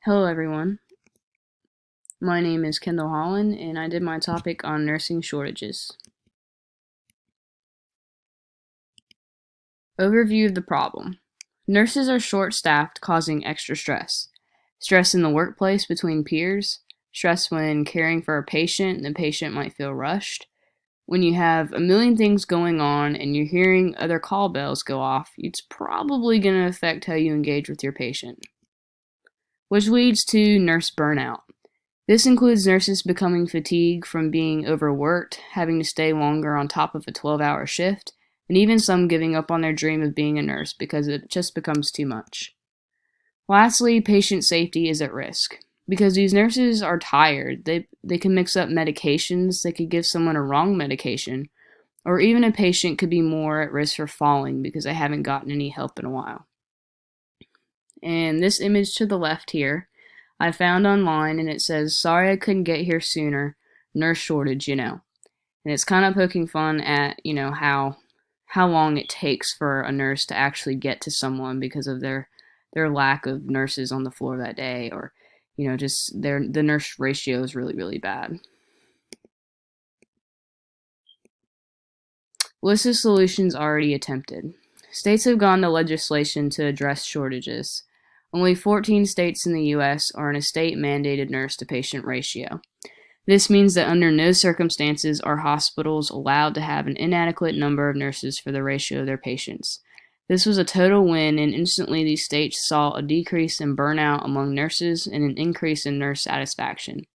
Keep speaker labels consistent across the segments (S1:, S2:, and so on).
S1: Hello everyone, my name is Kendall Holland and I did my topic on nursing shortages. Overview of the problem. Nurses are short-staffed, causing extra stress. Stress in the workplace between peers, stress when caring for a patient, the patient might feel rushed. When you have a million things going on and you're hearing other call bells go off, it's probably going to affect how you engage with your patient. Which leads to nurse burnout. This includes nurses becoming fatigued from being overworked, having to stay longer on top of a 12-hour shift, and even some giving up on their dream of being a nurse because it just becomes too much. Lastly, patient safety is at risk. Because these nurses are tired, they can mix up medications, they could give someone a wrong medication, or even a patient could be more at risk for falling because they haven't gotten any help in a while. And this image to the left here, I found online and it says, "Sorry I couldn't get here sooner, nurse shortage, And it's kind of poking fun at, how long it takes for a nurse to actually get to someone because of their lack of nurses on the floor that day, or just the nurse ratio is really, really bad. List of solutions already attempted. States have gone to legislation to address shortages. Only 14 states in the U.S. are in a state-mandated nurse-to-patient ratio. This means that under no circumstances are hospitals allowed to have an inadequate number of nurses for the ratio of their patients. This was a total win, and instantly these states saw a decrease in burnout among nurses and an increase in nurse satisfaction.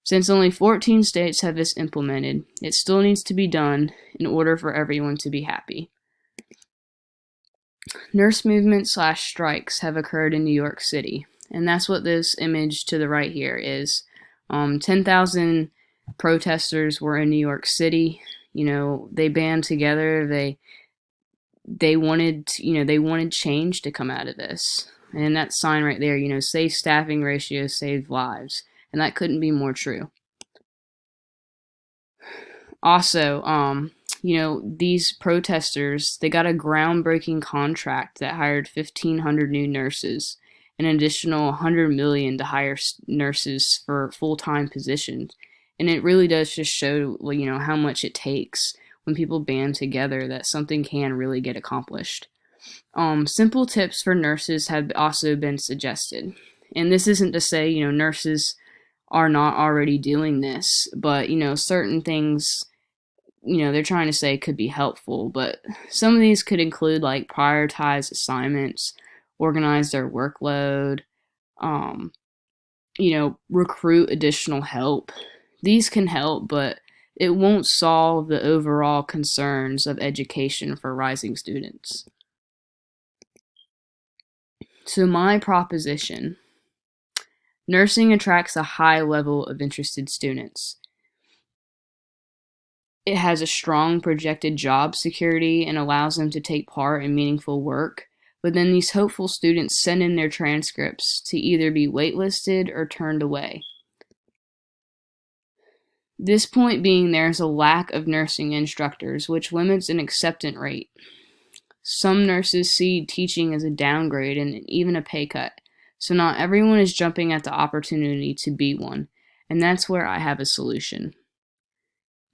S1: Since only 14 states have this implemented, it still needs to be done in order for everyone to be happy. Nurse movement/strikes have occurred in New York City, and that's what this image to the right here is. 10,000 protesters were in New York City. They band together. They wanted, they wanted change to come out of this. And that sign right there, safe staffing ratios save lives, and that couldn't be more true. Also, these protesters, they got a groundbreaking contract that hired 1,500 new nurses, an additional $100 million to hire nurses for full-time positions. And it really does just show, how much it takes when people band together that something can really get accomplished. Simple tips for nurses have also been suggested. And this isn't to say, nurses are not already doing this, but, certain things, they're trying to say could be helpful, but some of these could include like prioritize assignments, organize their workload, um, recruit additional help. These can help, but it won't solve the overall concerns of education for rising students. So my proposition: nursing attracts a high level of interested students. It has a strong projected job security and allows them to take part in meaningful work, but then these hopeful students send in their transcripts to either be waitlisted or turned away. This point being there's a lack of nursing instructors, which limits an acceptance rate. Some nurses see teaching as a downgrade and even a pay cut, so not everyone is jumping at the opportunity to be one, and that's where I have a solution.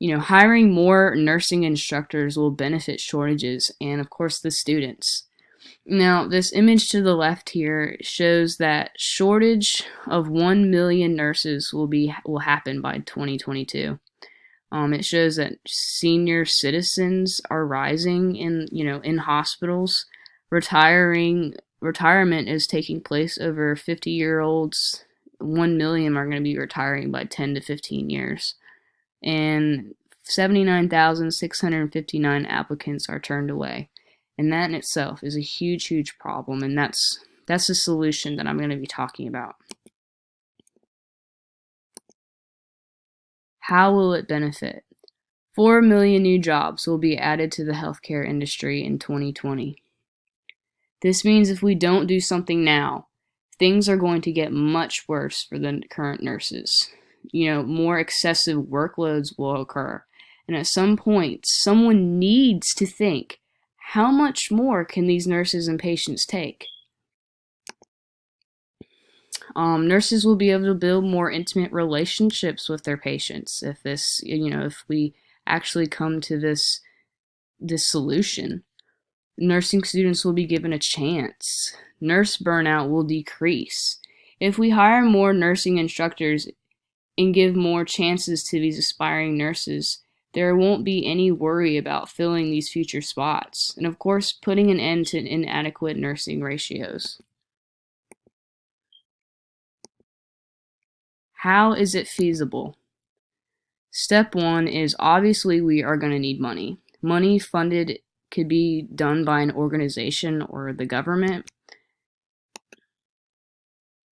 S1: Hiring more nursing instructors will benefit shortages and, of course, the students. Now, this image to the left here shows that shortage of 1 million nurses will happen by 2022. It shows that senior citizens are rising in hospitals. Retirement is taking place over 50-year-olds. 1 million are going to be retiring by 10 to 15 years. And 79,659 applicants are turned away. And that in itself is a huge, huge problem, and that's the solution that I'm going to be talking about. How will it benefit? 4 million new jobs will be added to the healthcare industry in 2020. This means if we don't do something now, things are going to get much worse for the current nurses. More excessive workloads will occur. And at some point, someone needs to think, how much more can these nurses and patients take? Nurses will be able to build more intimate relationships with their patients if we actually come to this solution. Nursing students will be given a chance. Nurse burnout will decrease. If we hire more nursing instructors and give more chances to these aspiring nurses, there won't be any worry about filling these future spots. And of course, putting an end to inadequate nursing ratios. How is it feasible? Step one is obviously we are going to need money. Money funded could be done by an organization or the government.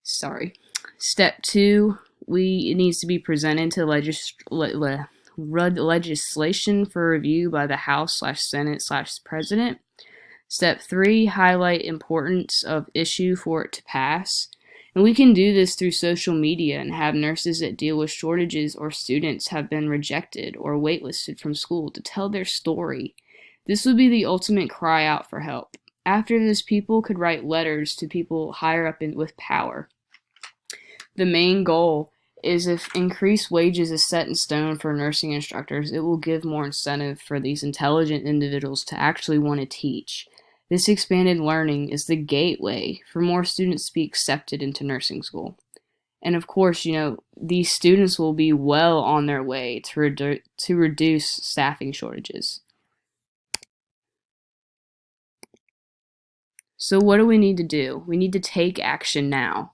S1: Step two, it needs to be presented to legislation for review by the House/Senate/President. Step three, highlight importance of issue for it to pass. And we can do this through social media and have nurses that deal with shortages or students have been rejected or waitlisted from school to tell their story. This would be the ultimate cry out for help. After this, people could write letters to people higher up with power. The main goal is if increased wages is set in stone for nursing instructors, it will give more incentive for these intelligent individuals to actually want to teach. This expanded learning is the gateway for more students to be accepted into nursing school. And of course, these students will be well on their way to reduce staffing shortages. So what do we need to do? We need to take action now.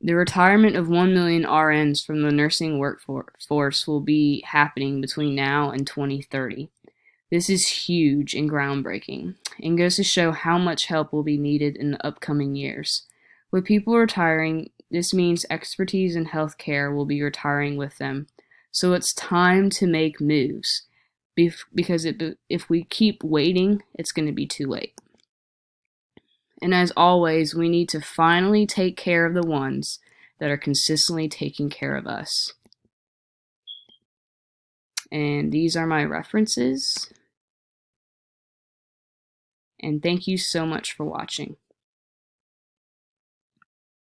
S1: The retirement of 1 million RNs from the nursing workforce will be happening between now and 2030. This is huge and groundbreaking, and goes to show how much help will be needed in the upcoming years. With people retiring, this means expertise in healthcare will be retiring with them. So it's time to make moves, because if we keep waiting, it's going to be too late. And as always, we need to finally take care of the ones that are consistently taking care of us. And these are my references. And thank you so much for watching.